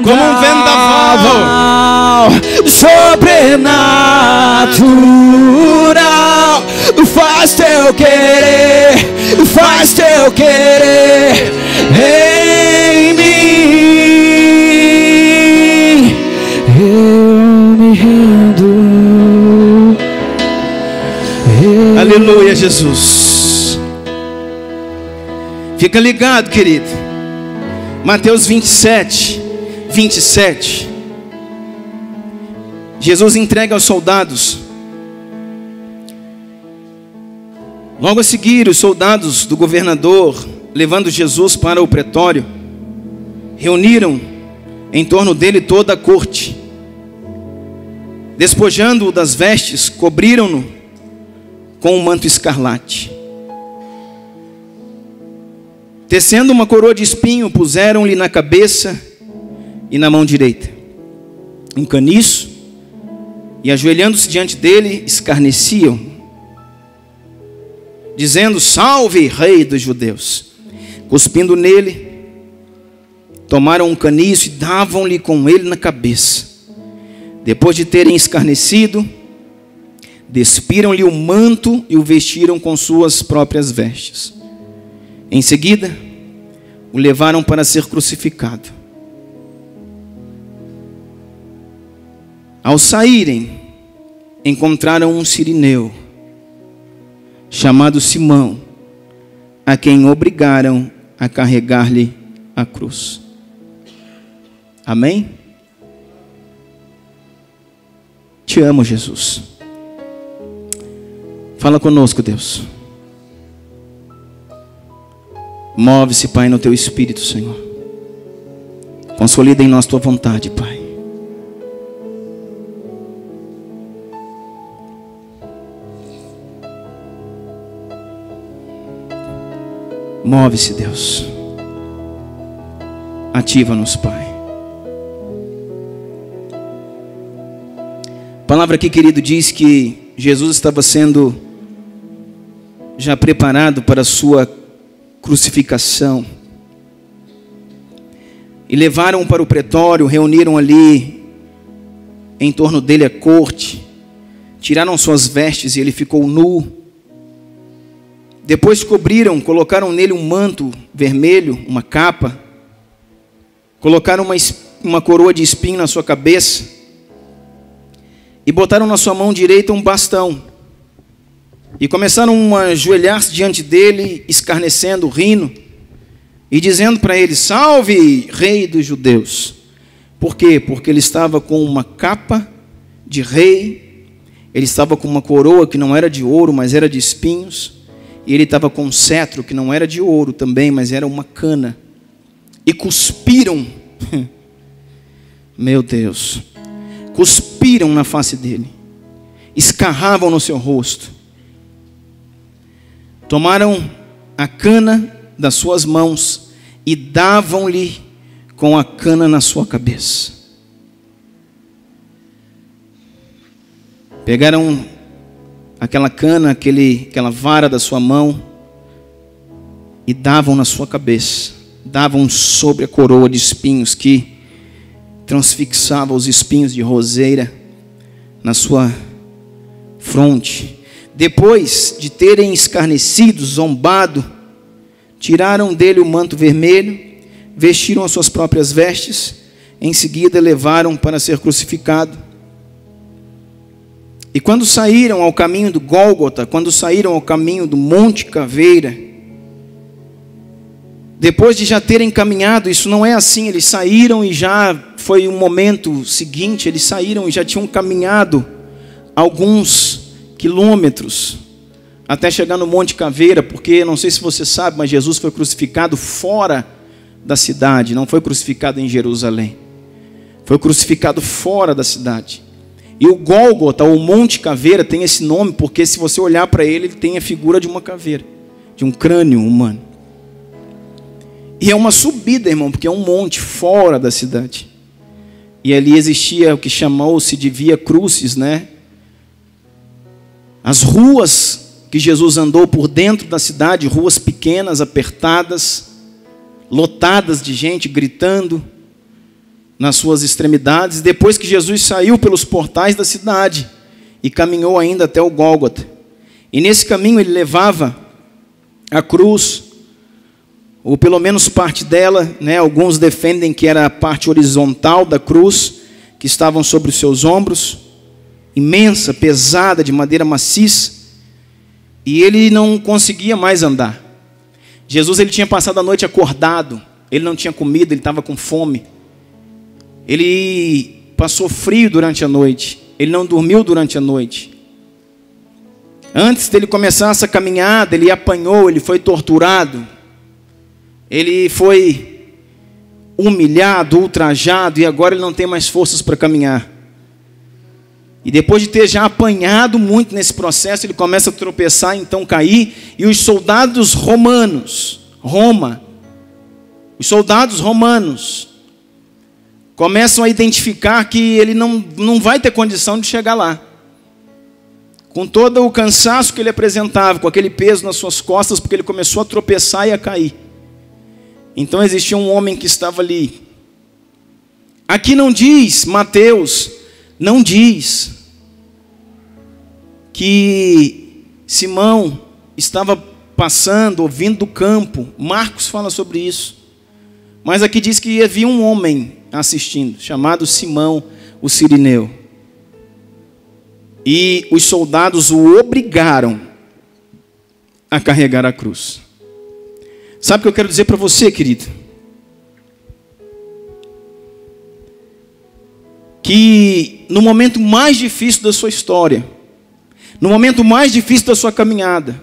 como um vendaval sobrenatural. Faz teu querer em mim. Eu me rendo. Aleluia, Jesus. Fica ligado, querido. Mateus 27. Jesus entrega aos soldados. Logo a seguir, os soldados do governador, levando Jesus para o pretório, reuniram em torno dele toda a corte. Despojando-o das vestes, cobriram-no com um manto escarlate. Tecendo uma coroa de espinho, puseram-lhe na cabeça e na mão direita um caniço, e ajoelhando-se diante dele, escarneciam, dizendo: salve, rei dos judeus. Cuspindo nele, tomaram um caniço e davam-lhe com ele na cabeça. Depois de terem escarnecido, despiram-lhe o manto e o vestiram com suas próprias vestes. Em seguida, o levaram para ser crucificado. Ao saírem, encontraram um cirineu, chamado Simão, a quem obrigaram a carregar-lhe a cruz. Amém? Te amo, Jesus. Fala conosco, Deus. Move-se, Pai, no teu Espírito, Senhor. Consolida em nós tua vontade, Pai. Move-se, Deus. Ativa-nos, Pai. A palavra aqui, querido, diz que Jesus estava sendo já preparado para a sua crucificação. E levaram-o para o pretório, reuniram ali em torno dele a corte, tiraram suas vestes e ele ficou nu. Depois cobriram, colocaram nele um manto vermelho, uma capa, colocaram uma coroa de espinho na sua cabeça e botaram na sua mão direita um bastão. E começaram a ajoelhar-se diante dele, escarnecendo, rindo e dizendo para ele: salve, rei dos judeus. Por quê? Porque ele estava com uma capa de rei, ele estava com uma coroa que não era de ouro, mas era de espinhos. E ele estava com um cetro que não era de ouro também, mas era uma cana. E cuspiram, meu Deus, cuspiram na face dele, escarravam no seu rosto. Tomaram a cana das suas mãos e davam-lhe com a cana na sua cabeça. Pegaram aquela cana, aquela vara da sua mão e davam na sua cabeça, davam sobre a coroa de espinhos que transfixava os espinhos de roseira na sua fronte. Depois de terem escarnecido, zombado, tiraram dele o manto vermelho, vestiram as suas próprias vestes, em seguida levaram para ser crucificado. E quando saíram ao caminho do Gólgota, quando saíram ao caminho do Monte Caveira, depois de já terem caminhado, isso não é assim, eles saíram e já foi um momento seguinte, eles saíram e já tinham caminhado alguns quilômetros até chegar no Monte Caveira, porque não sei se você sabe, mas Jesus foi crucificado fora da cidade, não foi crucificado em Jerusalém, foi crucificado fora da cidade. E o Gólgota, o Monte Caveira, tem esse nome porque se você olhar para ele, ele tem a figura de uma caveira, de um crânio humano. E é uma subida, irmão, porque é um monte fora da cidade. E ali existia o que chamou-se de Via Crucis, né? As ruas que Jesus andou por dentro da cidade, ruas pequenas, apertadas, lotadas de gente gritando, nas suas extremidades, depois que Jesus saiu pelos portais da cidade e caminhou ainda até o Gólgota. E nesse caminho ele levava a cruz, ou pelo menos parte dela, né? Alguns defendem que era a parte horizontal da cruz, que estavam sobre os seus ombros, imensa, pesada, de madeira maciça, e ele não conseguia mais andar. Jesus, ele tinha passado a noite acordado, ele não tinha comido, ele estava com fome, ele passou frio durante a noite, ele não dormiu durante a noite. Antes dele começar essa caminhada, ele apanhou, ele foi torturado, ele foi humilhado, ultrajado, e agora ele não tem mais forças para caminhar. E depois de ter já apanhado muito nesse processo, ele começa a tropeçar, então cair, e os soldados romanos, os soldados romanos, começam a identificar que ele não vai ter condição de chegar lá. Com todo o cansaço que ele apresentava, com aquele peso nas suas costas, porque ele começou a tropeçar e a cair. Então existia um homem que estava ali. Aqui não diz, Mateus, não diz que Simão estava passando ou vindo do campo. Marcos fala sobre isso. Mas aqui diz que havia um homem assistindo, chamado Simão, o Cirineu. E os soldados o obrigaram a carregar a cruz. Sabe o que eu quero dizer para você, querido? Que no momento mais difícil da sua história, no momento mais difícil da sua caminhada,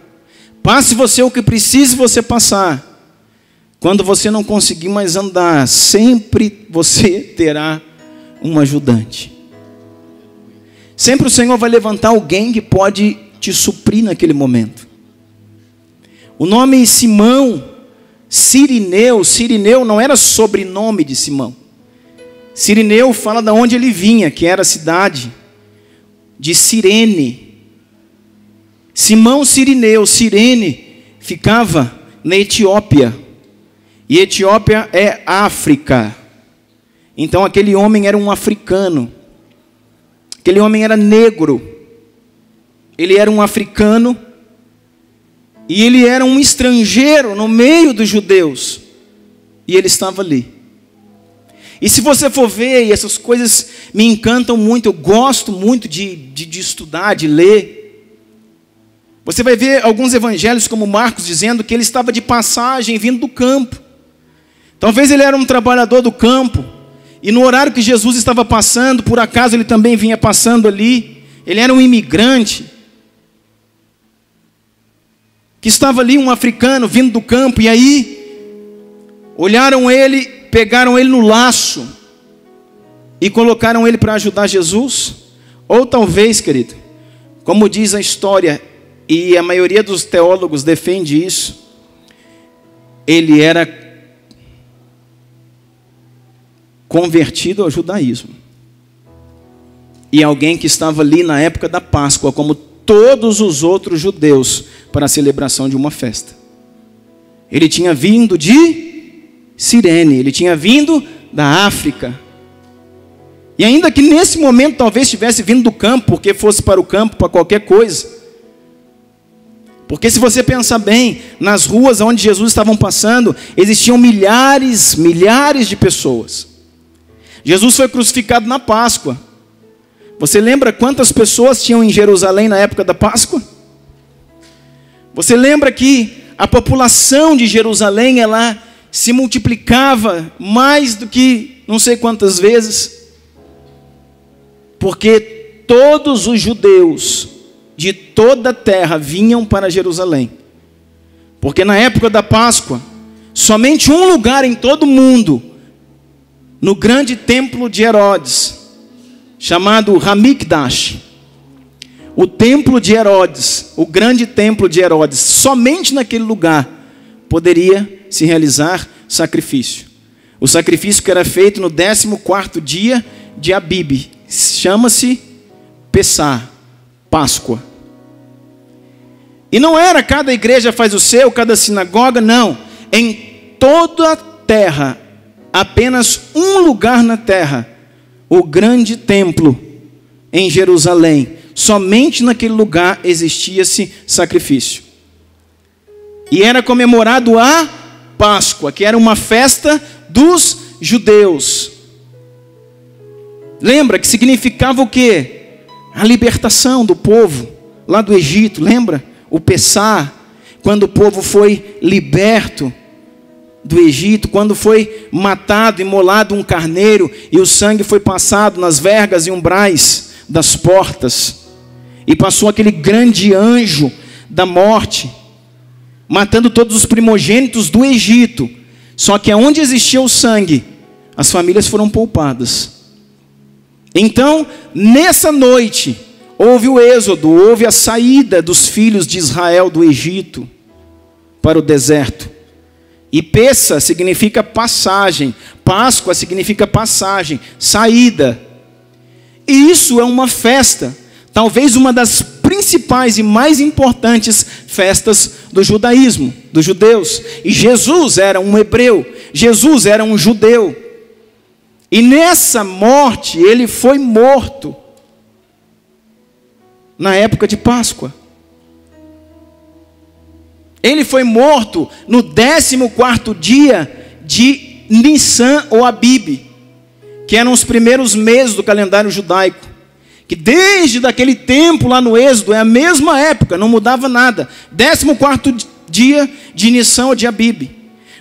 passe você o que precise você passar. Quando você não conseguir mais andar, sempre você terá um ajudante. Sempre o Senhor vai levantar alguém que pode te suprir naquele momento. O nome Simão, Cirineu não era sobrenome de Simão. Cirineu fala de onde ele vinha, que era a cidade de Cirene. Simão Cirineu, Cirene ficava na Etiópia. E Etiópia é África. Então aquele homem era um africano. Aquele homem era negro. Ele era um africano. E ele era um estrangeiro no meio dos judeus. E ele estava ali. E se você for ver, e essas coisas me encantam muito, eu gosto muito de estudar, de ler. Você vai ver alguns evangelhos como Marcos dizendo que ele estava de passagem vindo do campo. Talvez ele era um trabalhador do campo. E no horário que Jesus estava passando, por acaso ele também vinha passando ali. Ele era um imigrante. Que estava ali, um africano vindo do campo. E aí, olharam ele, pegaram ele no laço. E colocaram ele para ajudar Jesus. Ou talvez, querido, como diz a história, e a maioria dos teólogos defende isso, ele era convertido ao judaísmo. E alguém que estava ali na época da Páscoa, como todos os outros judeus, para a celebração de uma festa. Ele tinha vindo de Cirene, ele tinha vindo da África. E ainda que nesse momento talvez tivesse vindo do campo, porque fosse para o campo, para qualquer coisa. Porque se você pensar bem, nas ruas onde Jesus estava passando, existiam milhares de pessoas. Jesus foi crucificado na Páscoa. Você lembra quantas pessoas tinham em Jerusalém na época da Páscoa? Você lembra que a população de Jerusalém, ela se multiplicava mais do que não sei quantas vezes? Porque todos os judeus de toda a terra vinham para Jerusalém. Porque na época da Páscoa, somente um lugar em todo o mundo, no grande templo de Herodes, chamado Hamikdash, o templo de Herodes, o grande templo de Herodes, somente naquele lugar poderia se realizar sacrifício. O sacrifício que era feito no 14º dia de Abib, chama-se Pessah, Páscoa. E não era cada igreja faz o seu, cada sinagoga, não. Em toda a terra, apenas um lugar na terra, o grande templo em Jerusalém. Somente naquele lugar existia-se sacrifício. E era comemorado a Páscoa, que era uma festa dos judeus. Lembra que significava o quê? A libertação do povo lá do Egito, lembra? O Pessá, quando o povo foi liberto do Egito, quando foi matado, imolado um carneiro, e o sangue foi passado nas vergas e umbrais das portas, e passou aquele grande anjo da morte, matando todos os primogênitos do Egito. Só que onde existia o sangue, as famílias foram poupadas. Então, nessa noite, houve o êxodo, houve a saída dos filhos de Israel do Egito para o deserto. E Pessa significa passagem, Páscoa significa passagem, saída. E isso é uma festa, talvez uma das principais e mais importantes festas do judaísmo, dos judeus. E Jesus era um hebreu, Jesus era um judeu. E nessa morte, ele foi morto na época de Páscoa. Ele foi morto no 14º dia de Nissan ou Abib, que eram os primeiros meses do calendário judaico. Que desde aquele tempo lá no Êxodo, é a mesma época, não mudava nada. 14º dia de Nissan ou de Abib.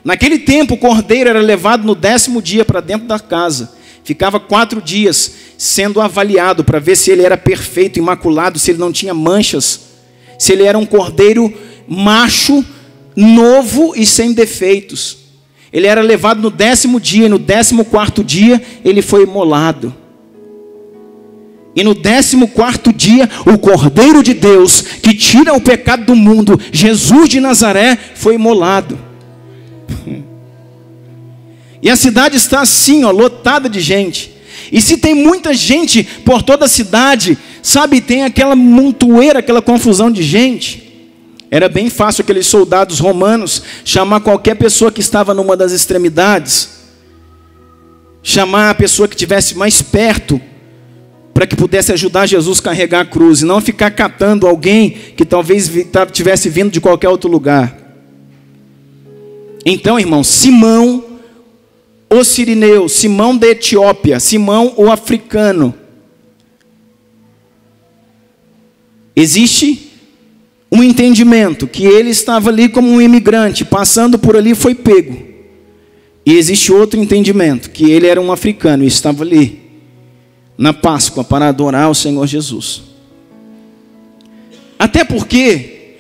Naquele tempo o cordeiro era levado no 10º dia para dentro da casa. Ficava 4 dias sendo avaliado para ver se ele era perfeito, imaculado, se ele não tinha manchas, se ele era um cordeiro macho, novo e sem defeitos. Ele era levado no 10º dia, e no 14º dia ele foi imolado. E no 14º dia, o Cordeiro de Deus, que tira o pecado do mundo, Jesus de Nazaré, foi imolado. E a cidade está assim, ó, lotada de gente. E se tem muita gente por toda a cidade, sabe, tem aquela montoeira, aquela confusão de gente. Era bem fácil aqueles soldados romanos chamar qualquer pessoa que estava numa das extremidades, chamar a pessoa que estivesse mais perto, para que pudesse ajudar Jesus a carregar a cruz, e não ficar catando alguém que talvez tivesse vindo de qualquer outro lugar. Então, irmão, Simão, o sirineu, Simão da Etiópia, Simão o africano, existe um entendimento que ele estava ali como um imigrante, passando por ali foi pego. E existe outro entendimento, que ele era um africano e estava ali na Páscoa para adorar o Senhor Jesus. Até porque,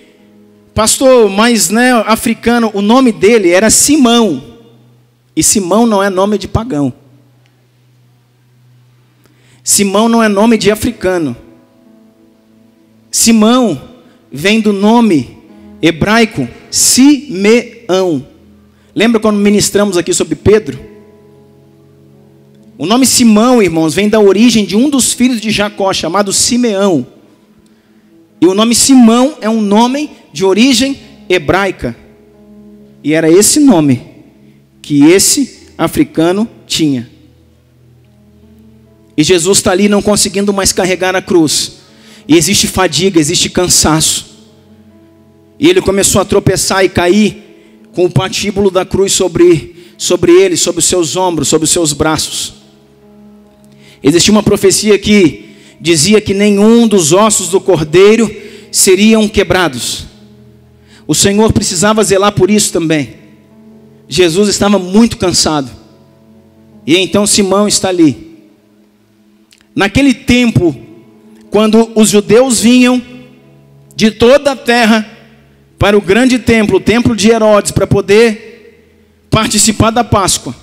pastor, mas né, africano, o nome dele era Simão. E Simão não é nome de pagão. Simão não é nome de africano. Simão vem do nome hebraico Simeão. Lembra quando ministramos aqui sobre Pedro? O nome Simão, irmãos, vem da origem de um dos filhos de Jacó, chamado Simeão. E o nome Simão é um nome de origem hebraica. E era esse nome que esse africano tinha. E Jesus está ali não conseguindo mais carregar a cruz. E existe fadiga, existe cansaço. E ele começou a tropeçar e cair com o patíbulo da cruz sobre ele, sobre os seus ombros, sobre os seus braços. Existia uma profecia que dizia que nenhum dos ossos do cordeiro seriam quebrados. O Senhor precisava zelar por isso também. Jesus estava muito cansado. E então Simão está ali. Naquele tempo, quando os judeus vinham de toda a terra para o grande templo, o templo de Herodes, para poder participar da Páscoa.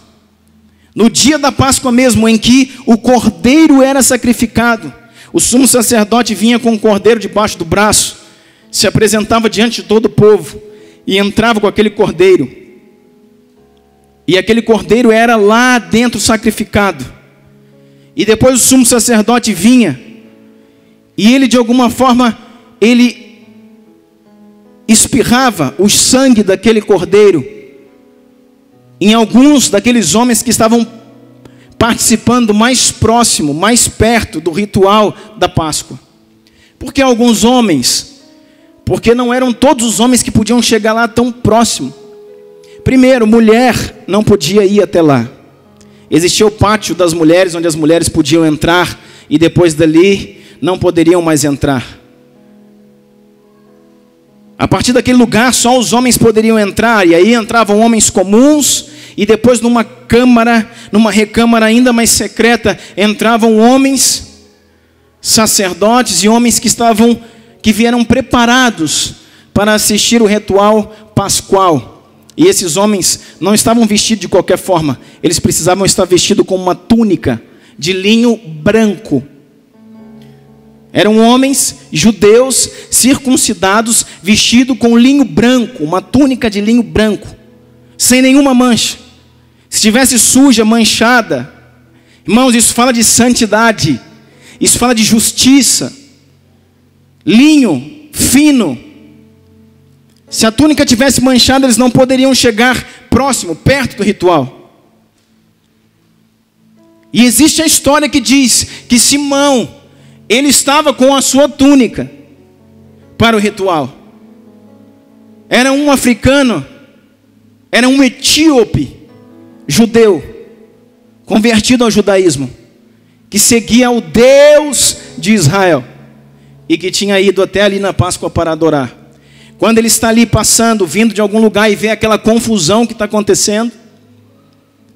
No dia da Páscoa mesmo, em que o cordeiro era sacrificado, o sumo sacerdote vinha com o cordeiro debaixo do braço, se apresentava diante de todo o povo e entrava com aquele cordeiro. E aquele cordeiro era lá dentro sacrificado. E depois o sumo sacerdote vinha e ele de alguma forma, ele espirrava o sangue daquele cordeiro em alguns daqueles homens que estavam participando mais próximo, mais perto do ritual da Páscoa. Por que alguns homens? Porque não eram todos os homens que podiam chegar lá tão próximo. Primeiro, mulher não podia ir até lá. Existia o pátio das mulheres, onde as mulheres podiam entrar, e depois dali não poderiam mais entrar. A partir daquele lugar só os homens poderiam entrar, e aí entravam homens comuns, e depois numa câmara, numa recâmara ainda mais secreta, entravam homens, sacerdotes e homens que vieram preparados para assistir o ritual pascual. E esses homens não estavam vestidos de qualquer forma, eles precisavam estar vestidos com uma túnica de linho branco. Eram homens judeus circuncidados, vestidos com linho branco, uma túnica de linho branco, sem nenhuma mancha. Se estivesse suja, manchada, irmãos, isso fala de santidade, isso fala de justiça. Linho fino. Se a túnica tivesse manchada, eles não poderiam chegar próximo, perto do ritual. E existe a história que diz que Simão, ele estava com a sua túnica para o ritual. Era um africano, era um etíope, judeu, convertido ao judaísmo, que seguia o Deus de Israel e que tinha ido até ali na Páscoa para adorar. Quando ele está ali passando, vindo de algum lugar e vê aquela confusão que está acontecendo,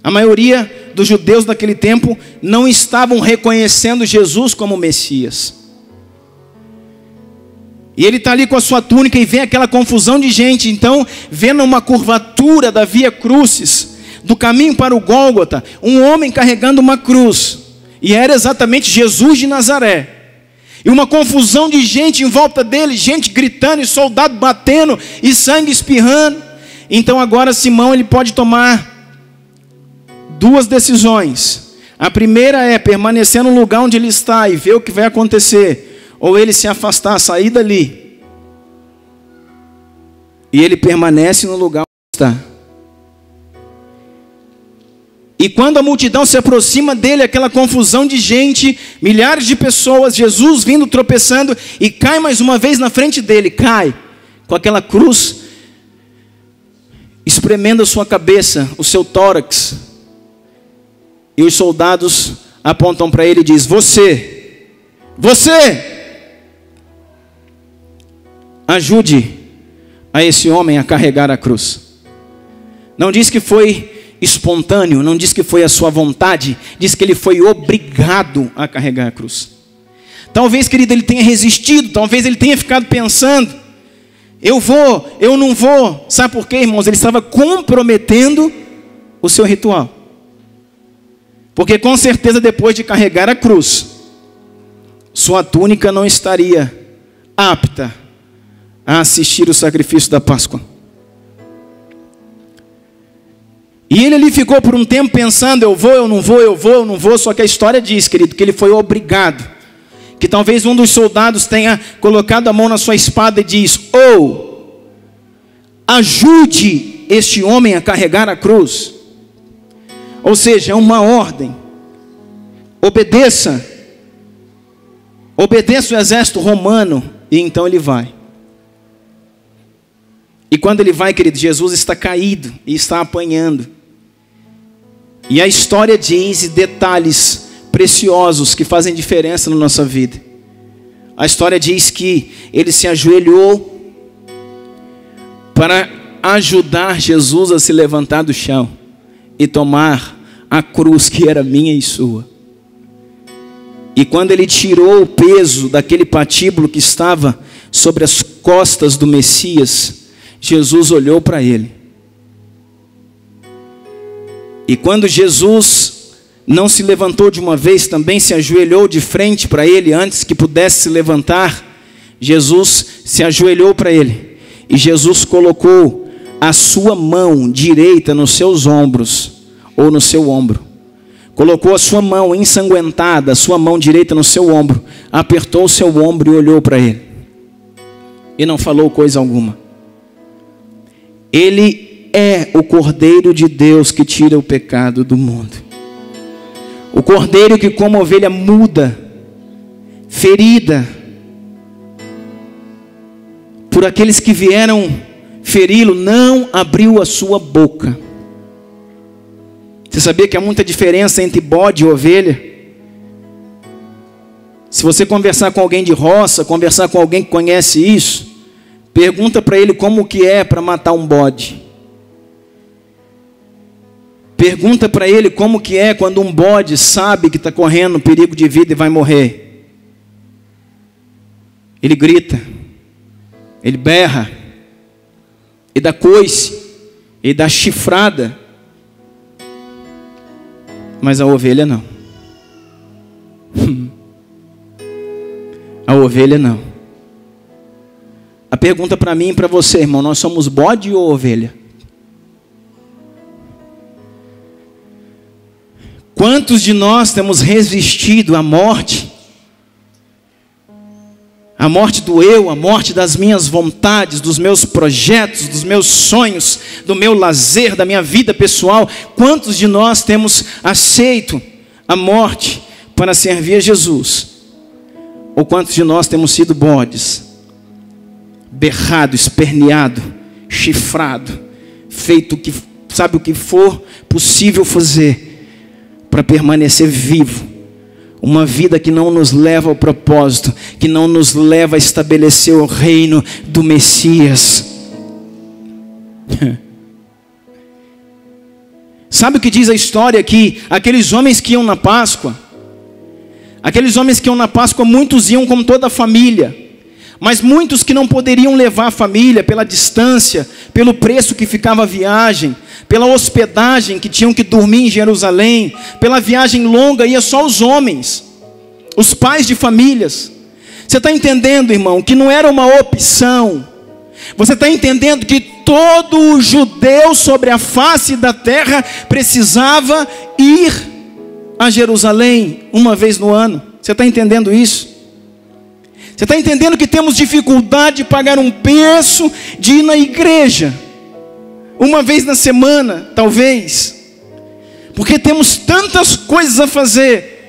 a maioria dos judeus daquele tempo não estavam reconhecendo Jesus como Messias. E ele está ali com a sua túnica e vê aquela confusão de gente. Então, vendo uma curvatura da Via Crucis, do caminho para o Gólgota, um homem carregando uma cruz. E era exatamente Jesus de Nazaré. E uma confusão de gente em volta dele, gente gritando e soldado batendo e sangue espirrando. Então agora Simão, ele pode tomar duas decisões. A primeira é permanecer no lugar onde ele está e ver o que vai acontecer, ou ele se afastar, sair dali. E ele permanece no lugar onde está. E quando a multidão se aproxima dele, aquela confusão de gente, milhares de pessoas, Jesus vindo tropeçando e cai mais uma vez na frente dele, cai com aquela cruz espremendo a sua cabeça, o seu tórax. E os soldados apontam para ele e dizem: você, ajude a esse homem a carregar a cruz. Não diz que foi espontâneo, não diz que foi a sua vontade, diz que ele foi obrigado a carregar a cruz. Talvez, querido, ele tenha resistido, talvez ele tenha ficado pensando: eu vou, eu não vou. Sabe por quê, irmãos? Ele estava comprometendo o seu ritual. Porque com certeza depois de carregar a cruz, sua túnica não estaria apta a assistir o sacrifício da Páscoa. E ele ali ficou por um tempo pensando: eu vou, eu não vou, eu vou, eu não vou. Só que a história diz, querido, que ele foi obrigado. Que talvez um dos soldados tenha colocado a mão na sua espada e diz: ajude este homem a carregar a cruz. Ou seja, é uma ordem. Obedeça o exército romano. E então ele vai. E quando ele vai, querido, Jesus está caído e está apanhando. E a história diz detalhes preciosos que fazem diferença na nossa vida. A história diz que ele se ajoelhou para ajudar Jesus a se levantar do chão e tomar a cruz que era minha e sua. E quando ele tirou o peso daquele patíbulo que estava sobre as costas do Messias, Jesus olhou para ele. E quando Jesus não se levantou de uma vez, também se ajoelhou de frente para ele, antes que pudesse se levantar, Jesus se ajoelhou para ele. E Jesus colocou a sua mão direita nos seus ombros, ou no seu ombro. Colocou a sua mão ensanguentada, a sua mão direita no seu ombro, apertou o seu ombro e olhou para ele. E não falou coisa alguma. Ele é o Cordeiro de Deus que tira o pecado do mundo. O Cordeiro que, como ovelha muda, ferida por aqueles que vieram feri-lo, não abriu a sua boca. Você sabia que há muita diferença entre bode e ovelha? Se você conversar com alguém de roça, conversar com alguém que conhece isso, pergunta para ele como que é para matar um bode. Pergunta para ele como que é quando um bode sabe que está correndo perigo de vida e vai morrer. Ele grita, ele berra, ele dá coice, ele dá chifrada. Mas a ovelha não. A ovelha não. A pergunta para mim e para você, irmão, nós somos bode ou ovelha? Quantos de nós temos resistido à morte? A morte do eu, a morte das minhas vontades, dos meus projetos, dos meus sonhos, do meu lazer, da minha vida pessoal. Quantos de nós temos aceito a morte para servir a Jesus? Ou quantos de nós temos sido bodes, berrado, esperneado, chifrado, feito que sabe o que for possível fazer para permanecer vivo? Uma vida que não nos leva ao propósito, que não nos leva a estabelecer o reino do Messias. Sabe o que diz a história? Que aqueles homens que iam na Páscoa, muitos iam com toda a família, mas muitos que não poderiam levar a família pela distância, pelo preço que ficava a viagem, pela hospedagem que tinham que dormir em Jerusalém, pela viagem longa, ia só os homens, os pais de famílias. Você está entendendo, irmão, que não era uma opção? Você está entendendo que todo judeu sobre a face da terra precisava ir a Jerusalém uma vez no ano? Você está entendendo isso? Você está entendendo que temos dificuldade de pagar um preço de ir na igreja uma vez na semana, talvez, porque temos tantas coisas a fazer.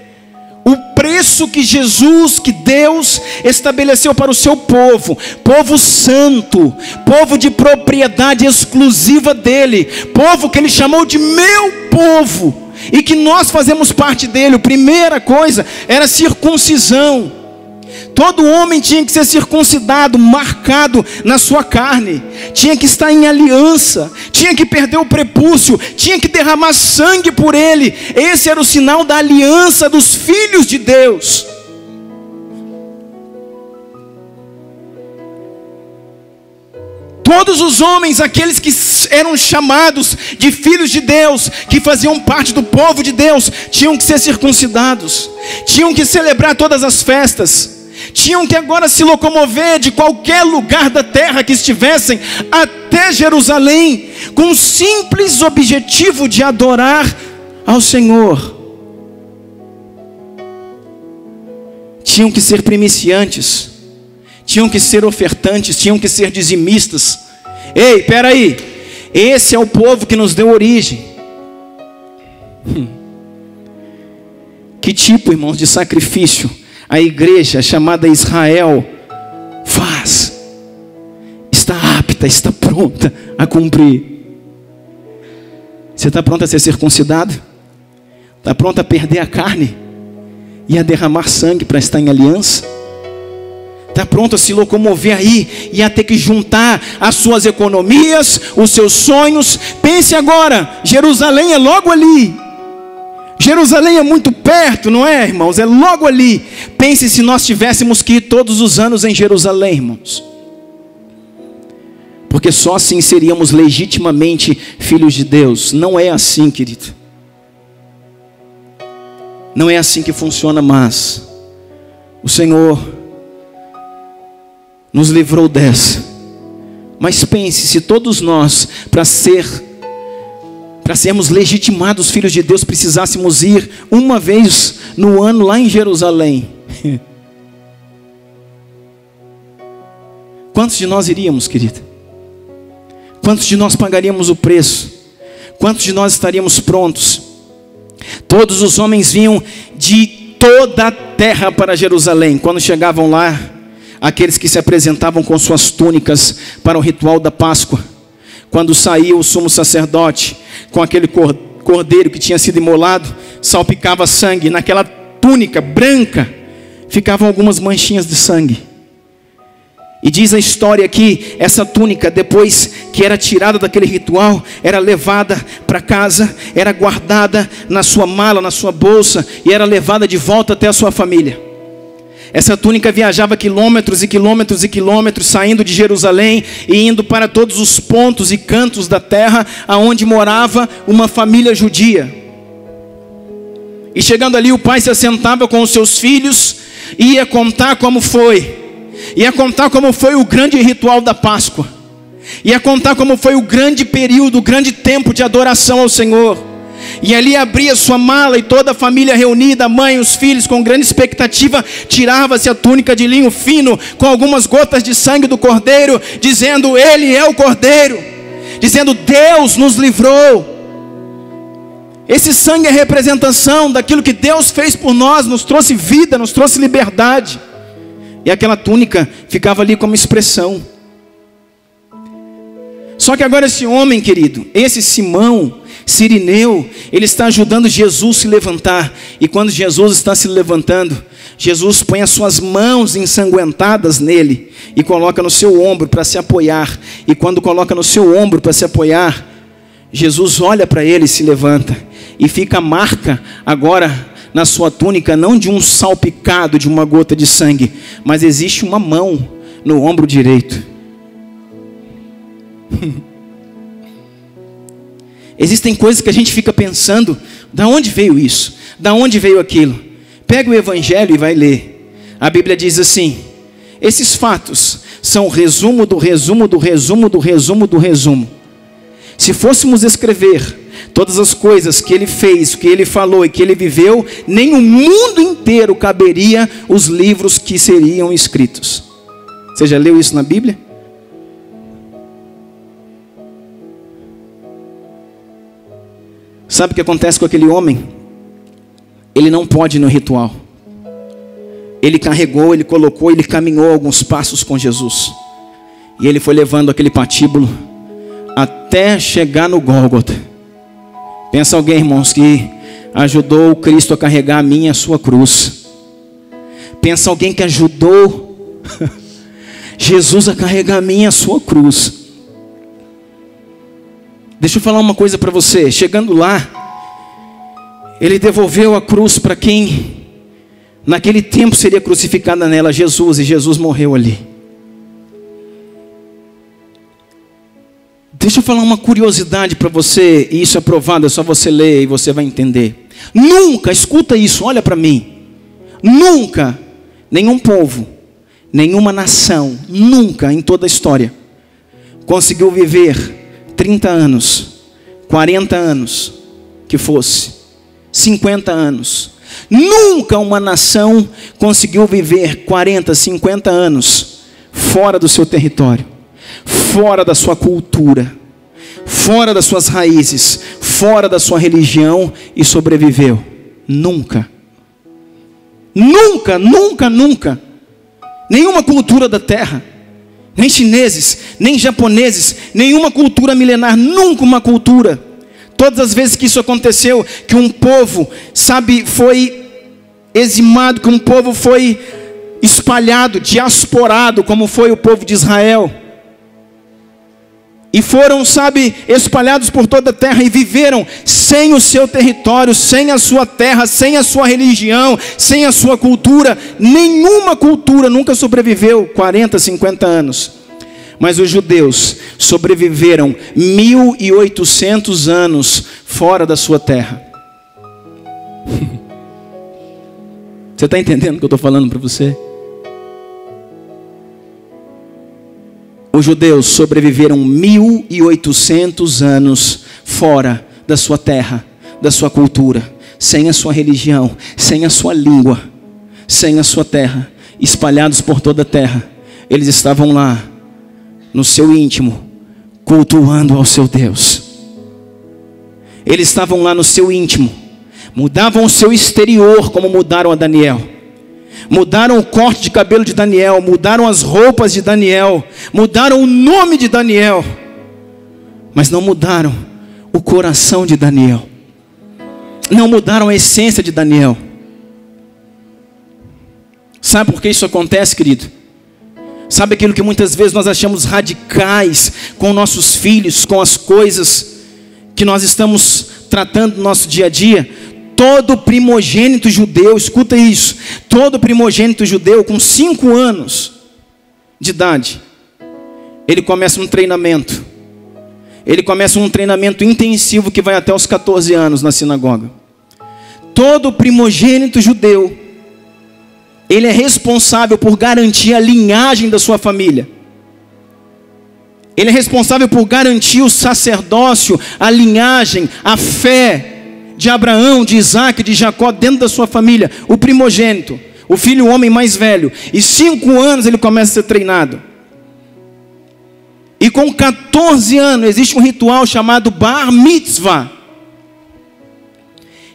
O preço que Jesus, que Deus estabeleceu para o seu povo, povo santo, povo de propriedade exclusiva dele, povo que ele chamou de meu povo, e que nós fazemos parte dele. A primeira coisa era circuncisão. Todo homem tinha que ser circuncidado, marcado na sua carne, tinha que estar em aliança, tinha que perder o prepúcio, tinha que derramar sangue por ele. Esse era o sinal da aliança dos filhos de Deus. Todos os homens, aqueles que eram chamados de filhos de Deus, que faziam parte do povo de Deus, tinham que ser circuncidados, tinham que celebrar todas as festas, tinham que agora se locomover de qualquer lugar da terra que estivessem até Jerusalém, com o simples objetivo de adorar ao Senhor. Tinham que ser primiciantes, tinham que ser ofertantes, tinham que ser dizimistas. Ei, espera aí, esse é o povo que nos deu origem. Que tipo, irmãos, de sacrifício a igreja chamada Israel faz? Está apta, está pronta a cumprir. Você está pronto a ser circuncidado? Está pronto a perder a carne e a derramar sangue para estar em aliança? Está pronto a se locomover aí e a ter que juntar as suas economias, os seus sonhos? Pense agora, Jerusalém é logo ali. Jerusalém é muito perto, não é, irmãos? É logo ali. Pense se nós tivéssemos que ir todos os anos em Jerusalém, irmãos. Porque só assim seríamos legitimamente filhos de Deus. Não é assim, querido. Não é assim que funciona mais. O Senhor nos livrou dessa. Mas pense, se todos nós, para sermos legitimados filhos de Deus, precisássemos ir uma vez no ano lá em Jerusalém, quantos de nós iríamos, querido? Quantos de nós pagaríamos o preço? Quantos de nós estaríamos prontos? Todos os homens vinham de toda a terra para Jerusalém. Quando chegavam lá, aqueles que se apresentavam com suas túnicas para o ritual da Páscoa, quando saía o sumo sacerdote com aquele cordeiro que tinha sido imolado, salpicava sangue. Naquela túnica branca ficavam algumas manchinhas de sangue. E diz a história que essa túnica, depois que era tirada daquele ritual, era levada para casa, era guardada na sua mala, na sua bolsa, e era levada de volta até a sua família. Essa túnica viajava quilômetros e quilômetros e quilômetros, saindo de Jerusalém e indo para todos os pontos e cantos da terra aonde morava uma família judia. E chegando ali, o pai se assentava com os seus filhos e ia contar como foi. Ia contar como foi o grande ritual da Páscoa. Ia contar como foi o grande período, o grande tempo de adoração ao Senhor. E ali abria sua mala e toda a família reunida, a mãe, os filhos, com grande expectativa, tirava-se a túnica de linho fino, com algumas gotas de sangue do cordeiro, dizendo: Ele é o cordeiro, dizendo: Deus nos livrou. Esse sangue é representação daquilo que Deus fez por nós, nos trouxe vida, nos trouxe liberdade. E aquela túnica ficava ali como expressão. Só que agora esse homem, querido, esse Simão, Cirineu, ele está ajudando Jesus a se levantar. E quando Jesus está se levantando, Jesus põe as suas mãos ensanguentadas nele e coloca no seu ombro para se apoiar. E quando coloca no seu ombro para se apoiar, Jesus olha para ele e se levanta. E fica a marca agora na sua túnica, não de um salpicado, de uma gota de sangue, mas existe uma mão no ombro direito. Existem coisas que a gente fica pensando: da onde veio isso? Da onde veio aquilo? Pega o Evangelho e vai ler. A Bíblia diz assim: esses fatos são o resumo do resumo do resumo do resumo do resumo. Se fôssemos escrever todas as coisas que ele fez, que ele falou e que ele viveu, nem o mundo inteiro caberia os livros que seriam escritos. Você já leu isso na Bíblia? Sabe o que acontece com aquele homem? Ele não pode ir no ritual. Ele carregou, ele colocou, ele caminhou alguns passos com Jesus. E ele foi levando aquele patíbulo até chegar no Gólgota. Pensa alguém, irmãos, que ajudou o Cristo a carregar a minha e a sua cruz. Pensa alguém que ajudou Jesus a carregar a minha e a sua cruz. Deixa eu falar uma coisa para você. Chegando lá, ele devolveu a cruz para quem naquele tempo seria crucificada nela, Jesus. E Jesus morreu ali. Deixa eu falar uma curiosidade para você, e isso é provado, é só você ler e você vai entender. Nunca, escuta isso, olha para mim. Nunca, nenhum povo, nenhuma nação, nunca em toda a história, conseguiu viver 30 anos, 40 anos, que fosse, 50 anos. Nunca uma nação conseguiu viver 40, 50 anos fora do seu território, fora da sua cultura, fora das suas raízes, fora da sua religião e sobreviveu. Nunca. Nunca, nunca, nunca. Nenhuma cultura da terra, nem chineses, nem japoneses, nenhuma cultura milenar, nunca uma cultura. Todas as vezes que isso aconteceu, que um povo, sabe, foi eximado, que um povo foi espalhado, diasporado, como foi o povo de Israel, e foram, sabe, espalhados por toda a terra e viveram sem o seu território, sem a sua terra, sem a sua religião, sem a sua cultura. Nenhuma cultura nunca sobreviveu 40, 50 anos. Mas os judeus sobreviveram 1800 anos fora da sua terra. Você está entendendo o que eu estou falando para você? Os judeus sobreviveram 1800 anos fora da sua terra, da sua cultura, sem a sua religião, sem a sua língua, sem a sua terra, espalhados por toda a terra. Eles estavam lá, no seu íntimo, cultuando ao seu Deus. Eles estavam lá no seu íntimo, mudavam o seu exterior, como mudaram a Daniel. Mudaram o corte de cabelo de Daniel, mudaram as roupas de Daniel, mudaram o nome de Daniel, mas não mudaram o coração de Daniel, não mudaram a essência de Daniel. Sabe por que isso acontece, querido? Sabe aquilo que muitas vezes nós achamos radicais com nossos filhos, com as coisas que nós estamos tratando no nosso dia a dia? Todo primogênito judeu, escuta isso, todo primogênito judeu com 5 anos de idade, ele começa um treinamento. Ele começa um treinamento intensivo que vai até os 14 anos na sinagoga. Todo primogênito judeu, ele é responsável por garantir a linhagem da sua família. Ele é responsável por garantir o sacerdócio, a linhagem, a fé de Abraão, de Isaac, de Jacó dentro da sua família. O primogênito, o filho, o homem mais velho. E 5 anos ele começa a ser treinado. E com 14 anos existe um ritual chamado Bar Mitzvah,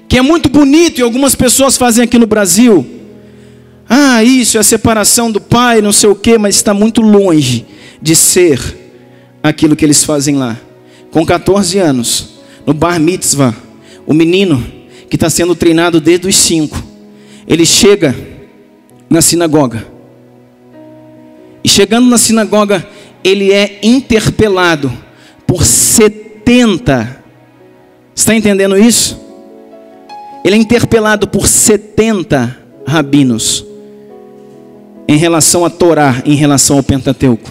que é muito bonito e algumas pessoas fazem aqui no Brasil. Ah, isso é a separação do pai, não sei o quê, mas está muito longe de ser aquilo que eles fazem lá. Com 14 anos, no Bar Mitzvah, o menino que está sendo treinado desde os 5, ele chega na sinagoga. E chegando na sinagoga, ele é interpelado por 70. Está entendendo isso? Ele é interpelado por 70 rabinos em relação à Torá, em relação ao Pentateuco.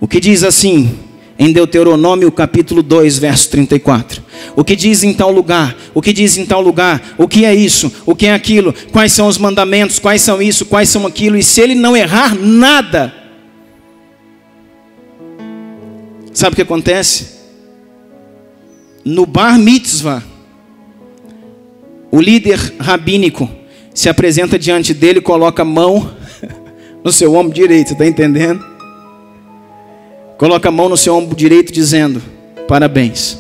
O que diz assim em Deuteronômio capítulo 2, verso 34. O que diz em tal lugar? O que diz em tal lugar? O que é isso? O que é aquilo? Quais são os mandamentos? Quais são isso? Quais são aquilo? E se ele não errar nada, sabe o que acontece? No Bar Mitzvah, o líder rabínico se apresenta diante dele e coloca a mão no seu ombro direito, está entendendo? Coloca a mão no seu ombro direito dizendo: parabéns,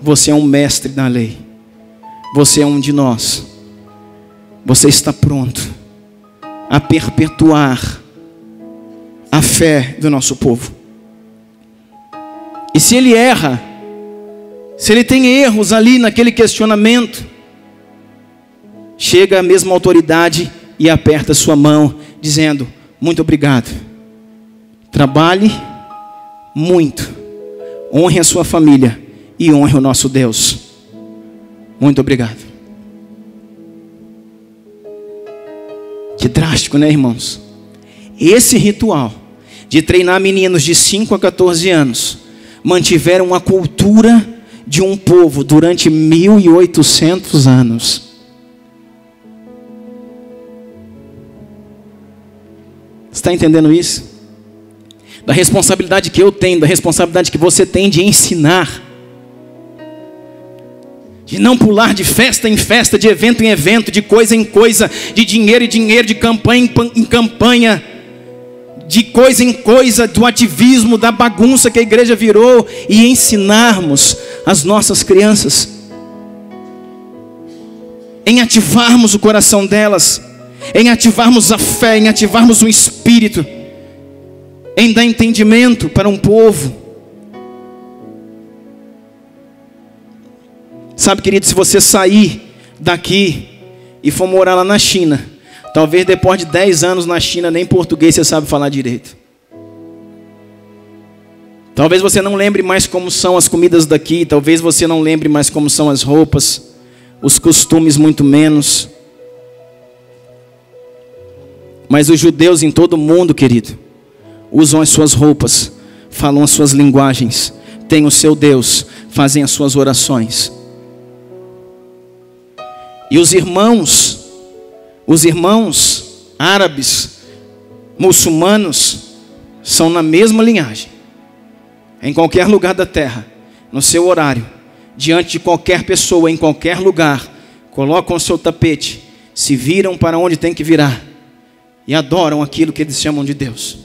você é um mestre da lei, você é um de nós, você está pronto a perpetuar a fé do nosso povo. E se ele erra, se ele tem erros ali naquele questionamento, chega a mesma autoridade e aperta sua mão dizendo: muito obrigado, trabalhe muito, honre a sua família e honre o nosso Deus. Muito obrigado. Que drástico, né, irmãos? Esse ritual de treinar meninos de 5 a 14 anos mantiveram a cultura de um povo durante 1800 anos. Você está entendendo isso? Da responsabilidade que eu tenho, da responsabilidade que você tem de ensinar, de não pular de festa em festa, de evento em evento, de coisa em coisa, de dinheiro em dinheiro, de campanha em campanha, de coisa em coisa, do ativismo, da bagunça que a igreja virou, e ensinarmos as nossas crianças, em ativarmos o coração delas, em ativarmos a fé, em ativarmos o espírito, em dar entendimento para um povo. Sabe, querido, se você sair daqui e for morar lá na China, talvez depois de 10 anos na China, nem português você sabe falar direito. Talvez você não lembre mais como são as comidas daqui, talvez você não lembre mais como são as roupas, os costumes muito menos. Mas os judeus em todo o mundo, querido, usam as suas roupas, falam as suas linguagens, têm o seu Deus, fazem as suas orações. E os irmãos árabes, muçulmanos, são na mesma linhagem. Em qualquer lugar da terra, no seu horário, diante de qualquer pessoa, em qualquer lugar, colocam o seu tapete, se viram para onde tem que virar e adoram aquilo que eles chamam de Deus.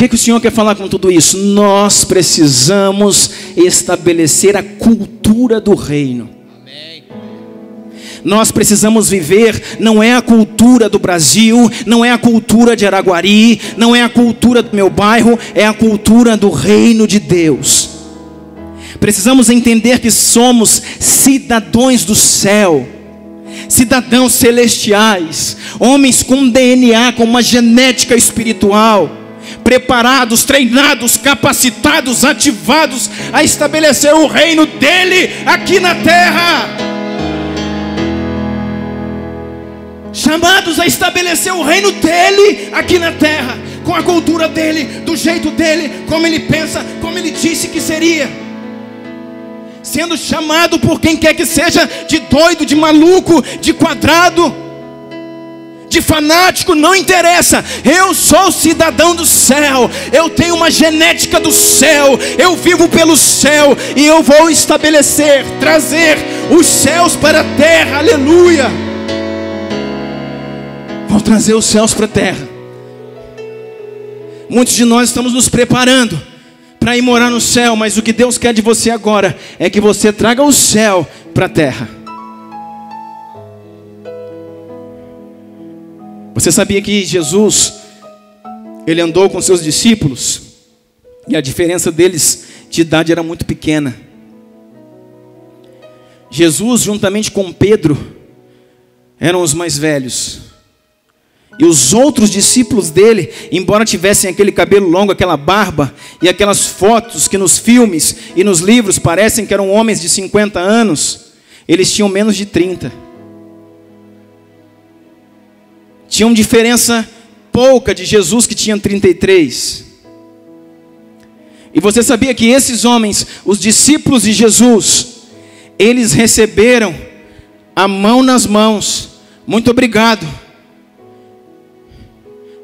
que o Senhor quer falar com tudo isso? Nós precisamos estabelecer a cultura do reino. Nós precisamos viver, não é a cultura do Brasil, não é a cultura de Araguari, não é a cultura do meu bairro, é a cultura do reino de Deus. Precisamos entender que somos cidadãos do céu, cidadãos celestiais, homens com DNA, com uma genética espiritual, preparados, treinados, capacitados, ativados a estabelecer o reino dele aqui na terra. Chamados a estabelecer o reino dele aqui na terra, com a cultura dele, do jeito dele, como ele pensa, como ele disse que seria. Sendo chamado por quem quer que seja, de doido, de maluco, de quadrado, de fanático, não interessa. Eu sou cidadão do céu, eu tenho uma genética do céu, eu vivo pelo céu, e eu vou estabelecer, trazer os céus para a terra, aleluia. Vou trazer os céus para a terra. Muitos de nós estamos nos preparando para ir morar no céu, mas o que Deus quer de você agora é que você traga o céu para a terra. Você sabia que Jesus, ele andou com seus discípulos e a diferença deles de idade era muito pequena. Jesus, juntamente com Pedro, eram os mais velhos. E os outros discípulos dele, embora tivessem aquele cabelo longo, aquela barba e aquelas fotos que nos filmes e nos livros parecem que eram homens de 50 anos, eles tinham menos de 30. Tinham diferença pouca de Jesus, que tinha 33. E você sabia que esses homens, os discípulos de Jesus, eles receberam a mão nas mãos. Muito obrigado.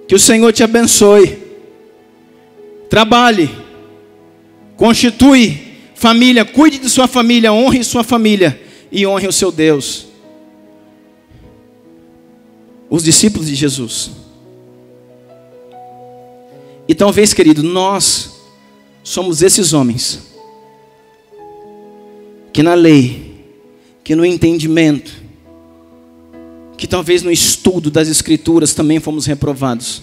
Que o Senhor te abençoe. Trabalhe, constitui família, cuide de sua família, honre sua família e honre o seu Deus. Os discípulos de Jesus. E talvez, querido, nós somos esses homens que na lei, que no entendimento, que talvez no estudo das Escrituras também fomos reprovados.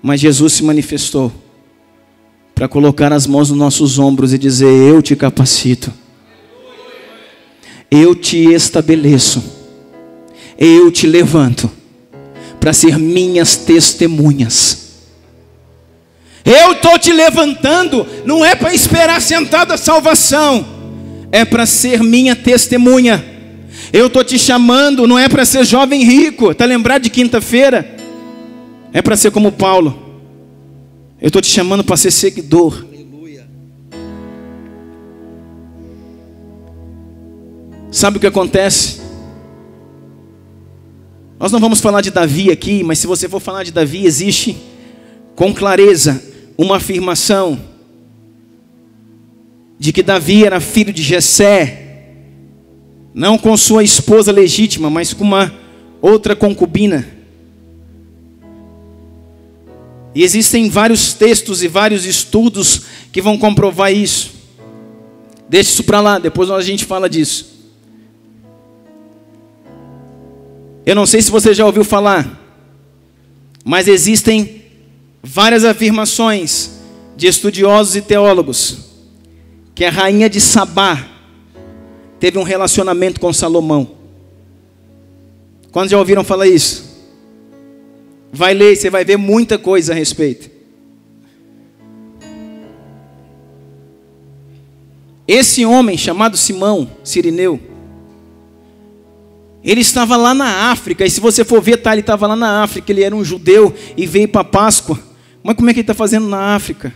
Mas Jesus se manifestou para colocar as mãos nos nossos ombros e dizer: eu te capacito, eu te estabeleço, eu te levanto para ser minhas testemunhas. Eu estou te levantando, não é para esperar sentado a salvação, é para ser minha testemunha. Eu estou te chamando, não é para ser jovem rico, está lembrado de quinta-feira? É para ser como Paulo. Eu estou te chamando para ser seguidor. Aleluia. Sabe o que acontece? Nós não vamos falar de Davi aqui, mas se você for falar de Davi, existe com clareza uma afirmação de que Davi era filho de Jessé, não com sua esposa legítima, mas com uma outra concubina. E existem vários textos e vários estudos que vão comprovar isso. Deixa isso para lá, depois a gente fala disso. Eu não sei se você já ouviu falar, mas existem várias afirmações de estudiosos e teólogos que a rainha de Sabá teve um relacionamento com Salomão. Quando já ouviram falar isso? Vai ler, você vai ver muita coisa a respeito. Esse homem chamado Simão Cirineu, ele estava lá na África, e se você for ver, ele estava lá na África, ele era um judeu e veio para a Páscoa. Mas como é que ele está fazendo na África?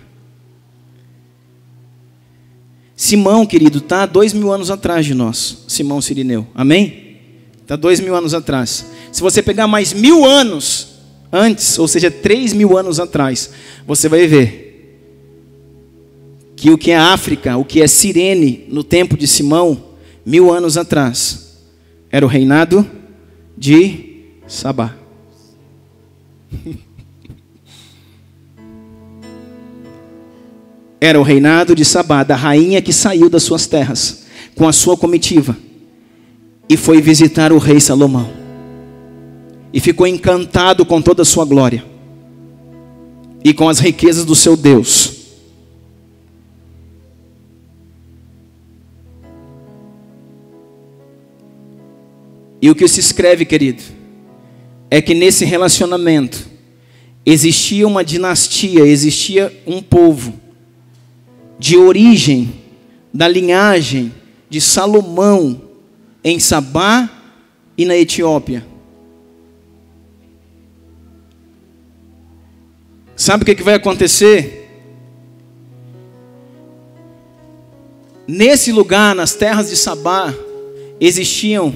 Simão, querido, está 2000 anos atrás de nós, Simão Cirineu, amém? Está 2000 anos atrás. Se você pegar mais 1000 anos antes, ou seja, 3000 anos atrás, você vai ver que o que é África, o que é Cirene, no tempo de Simão, 1000 anos atrás, era o reinado de Sabá. era o reinado de Sabá, da rainha que saiu das suas terras com a sua comitiva e foi visitar o rei Salomão. E ficou encantado com toda a sua glória e com as riquezas do seu Deus. E o que se escreve, querido, é que nesse relacionamento existia uma dinastia, existia um povo de origem da linhagem de Salomão em Sabá e na Etiópia. Sabe o que vai acontecer? Nesse lugar, nas terras de Sabá, existiam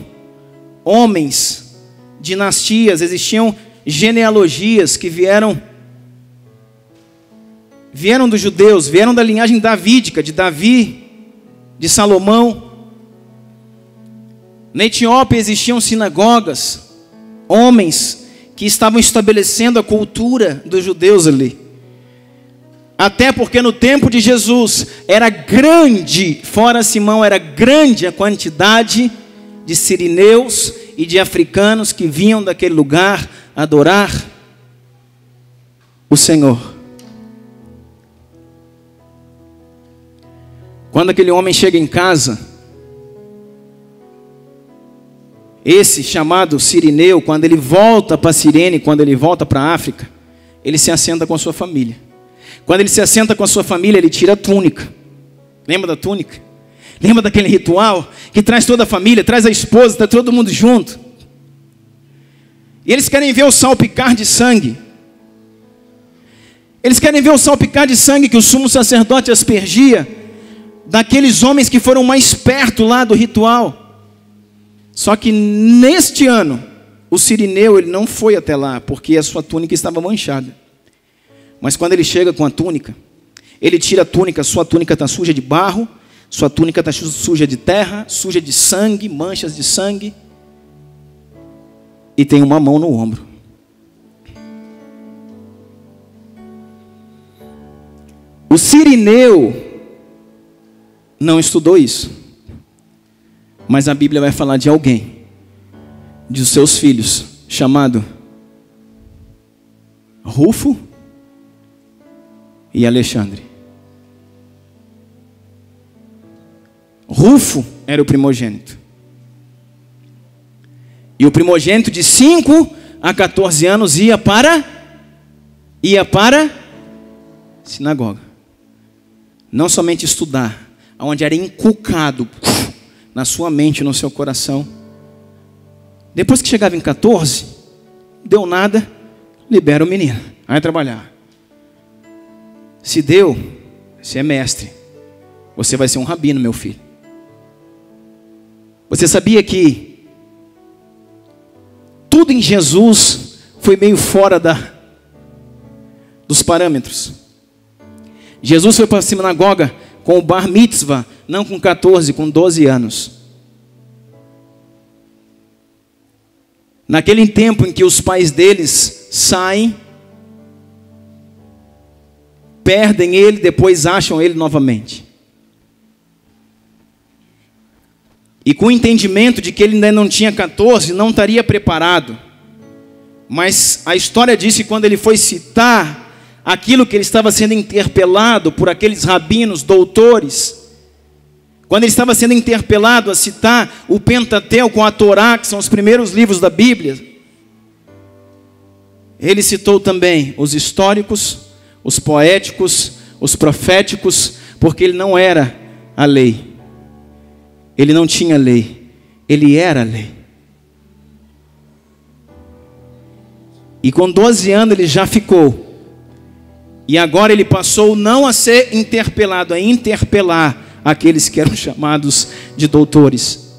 homens, dinastias, existiam genealogias que vieram dos judeus, vieram da linhagem davídica, de Davi, de Salomão. Na Etiópia existiam sinagogas, homens que estavam estabelecendo a cultura dos judeus ali. Até porque no tempo de Jesus era grande, fora Simão, era grande a quantidade de sirineus e de africanos que vinham daquele lugar adorar o Senhor. Quando aquele homem chega em casa, esse chamado sirineu, quando ele volta para Cirene, quando ele volta para a África, ele se assenta com a sua família. Quando ele se assenta com a sua família, ele tira a túnica. Lembra da túnica? Lembra daquele ritual que traz toda a família, traz a esposa, está todo mundo junto. E eles querem ver o salpicar de sangue. Eles querem ver o salpicar de sangue que o sumo sacerdote aspergia daqueles homens que foram mais perto lá do ritual. Só que neste ano, o sirineu ele não foi até lá, porque a sua túnica estava manchada. Mas quando ele chega com a túnica, ele tira a túnica, sua túnica está suja de barro, sua túnica está suja de terra, suja de sangue, manchas de sangue, e tem uma mão no ombro. O sirineu não estudou isso, mas a Bíblia vai falar de alguém, de seus filhos, chamado Rufo e Alexandre. Rufo era o primogênito. E o primogênito de 5 a 14 anos ia para sinagoga. Não somente estudar, onde era inculcado na sua mente, no seu coração. Depois que chegava em 14, deu nada, libera o menino, vai trabalhar. Se deu, você é mestre, você vai ser um rabino, meu filho. Você sabia que tudo em Jesus foi meio fora dos parâmetros? Jesus foi para a sinagoga com o bar mitzvah, não com 14, com 12 anos. Naquele tempo em que os pais deles saem, perdem ele, depois acham ele novamente. E com o entendimento de que ele ainda não tinha 14, não estaria preparado. Mas a história diz que quando ele foi citar aquilo que ele estava sendo interpelado por aqueles rabinos, doutores, quando ele estava sendo interpelado a citar o Pentateuco, a Torá, que são os primeiros livros da Bíblia, ele citou também os históricos, os poéticos, os proféticos, porque ele não era a lei. Ele não tinha lei, ele era a lei. E com 12 anos ele já ficou. E agora ele passou não a ser interpelado, a interpelar aqueles que eram chamados de doutores.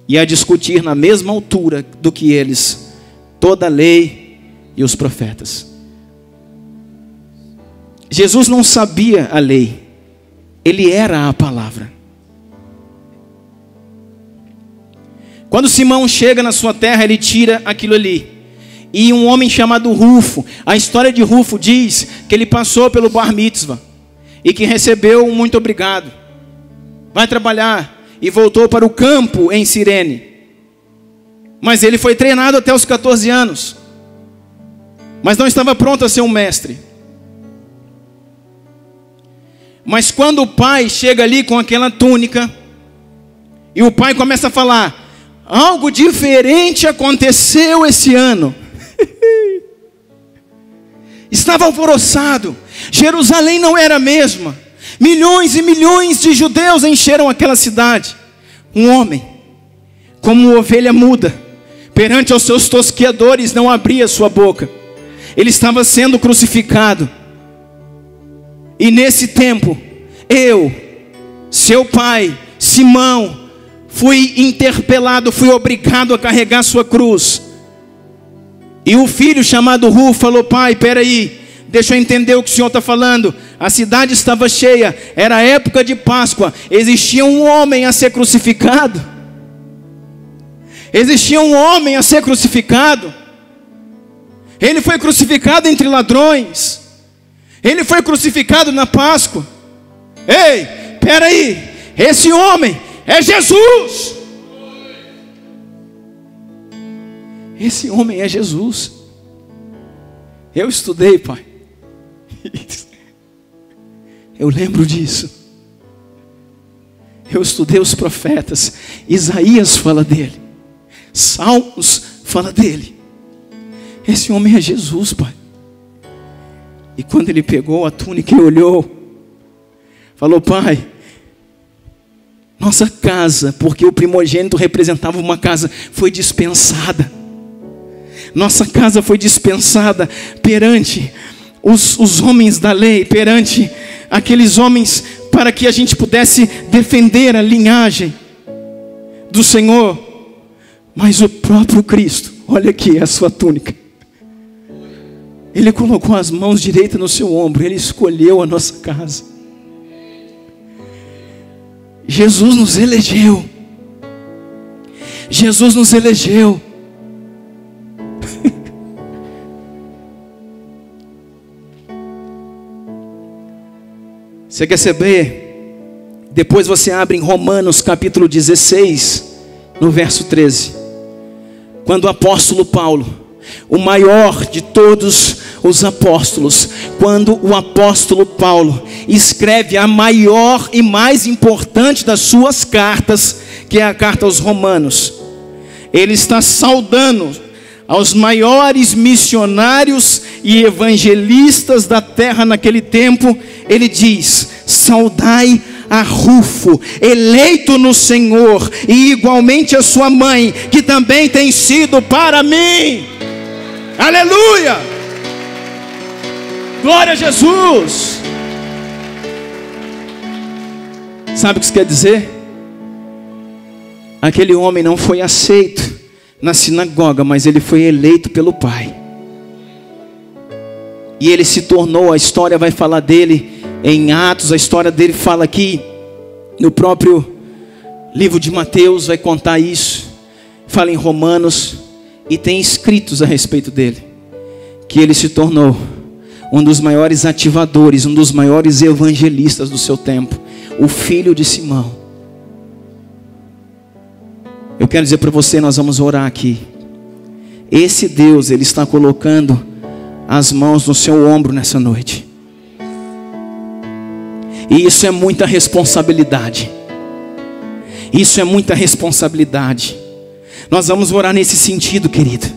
E a discutir na mesma altura do que eles, toda a lei e os profetas. Jesus não sabia a lei, ele era a palavra. Quando Simão chega na sua terra, ele tira aquilo ali. E um homem chamado Rufo, a história de Rufo diz que ele passou pelo bar mitzvah. e que recebeu um muito obrigado. Vai trabalhar. E voltou para o campo em Cirene. Mas ele foi treinado até os 14 anos. Mas não estava pronto a ser um mestre. Mas quando o pai chega ali com aquela túnica, e o pai começa a falar: algo diferente aconteceu esse ano. Estava alvoroçado. Jerusalém não era a mesma. Milhões e milhões de judeus encheram aquela cidade. Um homem, como ovelha muda, perante aos seus tosqueadores não abria sua boca. Ele estava sendo crucificado. E nesse tempo, eu, seu pai, Simão, fui interpelado, fui obrigado a carregar sua cruz. E o filho chamado Rufo falou: pai, peraí, deixa eu entender o que o senhor está falando. A cidade estava cheia, era época de Páscoa, existia um homem a ser crucificado. Existia um homem a ser crucificado. Ele foi crucificado entre ladrões. Ele foi crucificado na Páscoa. Ei, peraí, esse homem é Jesus. Esse homem é Jesus. Eu estudei, pai. Eu lembro disso. Eu estudei os profetas. Isaías fala dele. Salmos fala dele. Esse homem é Jesus, pai. E quando ele pegou a túnica e olhou, falou: pai, nossa casa, porque o primogênito representava uma casa, foi dispensada. Nossa casa foi dispensada perante os homens da lei, perante aqueles homens, para que a gente pudesse defender a linhagem do Senhor. Mas o próprio Cristo, olha aqui a sua túnica, Ele colocou as mãos direitas no seu ombro. Ele escolheu a nossa casa. Jesus nos elegeu. Jesus nos elegeu. Você quer saber? Depois você abre em Romanos capítulo 16, no verso 13. Quando o apóstolo Paulo, o maior de todos os apóstolos, quando o apóstolo Paulo escreve a maior e mais importante das suas cartas, que é a carta aos Romanos, ele está saudando aos maiores missionários e evangelistas da terra naquele tempo. Ele diz: saudai a Rufo, eleito no Senhor, e igualmente a sua mãe, que também tem sido para mim. Aleluia! Glória a Jesus! Sabe o que isso quer dizer? Aquele homem não foi aceito na sinagoga, mas ele foi eleito pelo Pai. E ele se tornou, a história vai falar dele em Atos, a história dele fala aqui no próprio livro de Mateus, vai contar isso. Fala em Romanos, e tem escritos a respeito dele, que ele se tornou um dos maiores ativadores, um dos maiores evangelistas do seu tempo, o filho de Simão. Eu quero dizer para você, nós vamos orar aqui. Esse Deus, Ele está colocando as mãos no seu ombro nessa noite. E isso é muita responsabilidade. Isso é muita responsabilidade. Nós vamos orar nesse sentido, querido.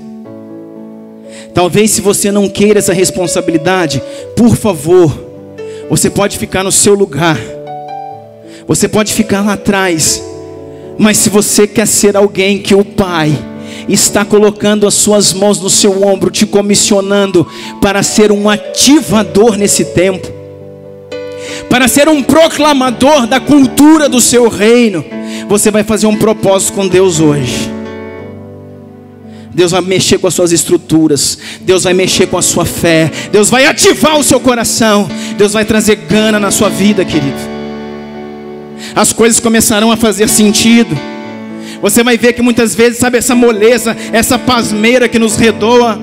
Talvez se você não queira essa responsabilidade, por favor, você pode ficar no seu lugar. Você pode ficar lá atrás. Mas se você quer ser alguém que o Pai está colocando as suas mãos no seu ombro, te comissionando para ser um ativador nesse tempo, para ser um proclamador da cultura do seu reino, você vai fazer um propósito com Deus hoje. Deus vai mexer com as suas estruturas, Deus vai mexer com a sua fé, Deus vai ativar o seu coração, Deus vai trazer gana na sua vida, querido. As coisas começarão a fazer sentido. Você vai ver que muitas vezes, sabe, essa moleza, essa pasmeira que nos redoa,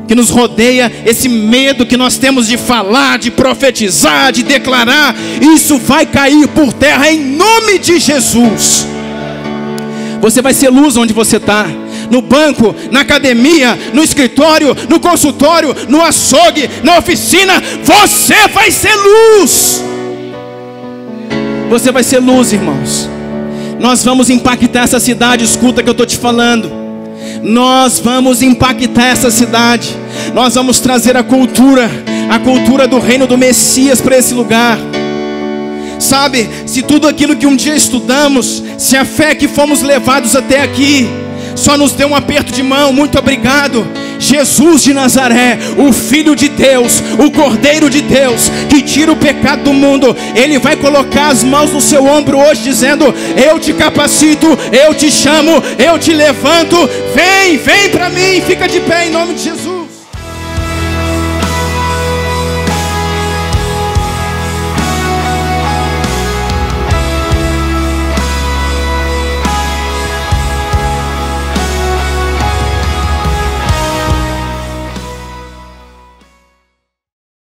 que nos rodeia, esse medo que nós temos de falar, de profetizar, de declarar, isso vai cair por terra em nome de Jesus. Você vai ser luz onde você está, no banco, na academia, no escritório, no consultório, no açougue, na oficina. Você vai ser luz. Você vai ser luz, irmãos. Nós vamos impactar essa cidade. Escuta o que eu estou te falando. Nós vamos impactar essa cidade. Nós vamos trazer a cultura do reino do Messias para esse lugar. Sabe, se tudo aquilo que um dia estudamos, se a fé que fomos levados até aqui só nos deu um aperto de mão, muito obrigado. Jesus de Nazaré, o Filho de Deus, o Cordeiro de Deus, que tira o pecado do mundo, Ele vai colocar as mãos no seu ombro hoje, dizendo: eu te capacito, eu te chamo, eu te levanto. Vem para mim, fica de pé em nome de Jesus.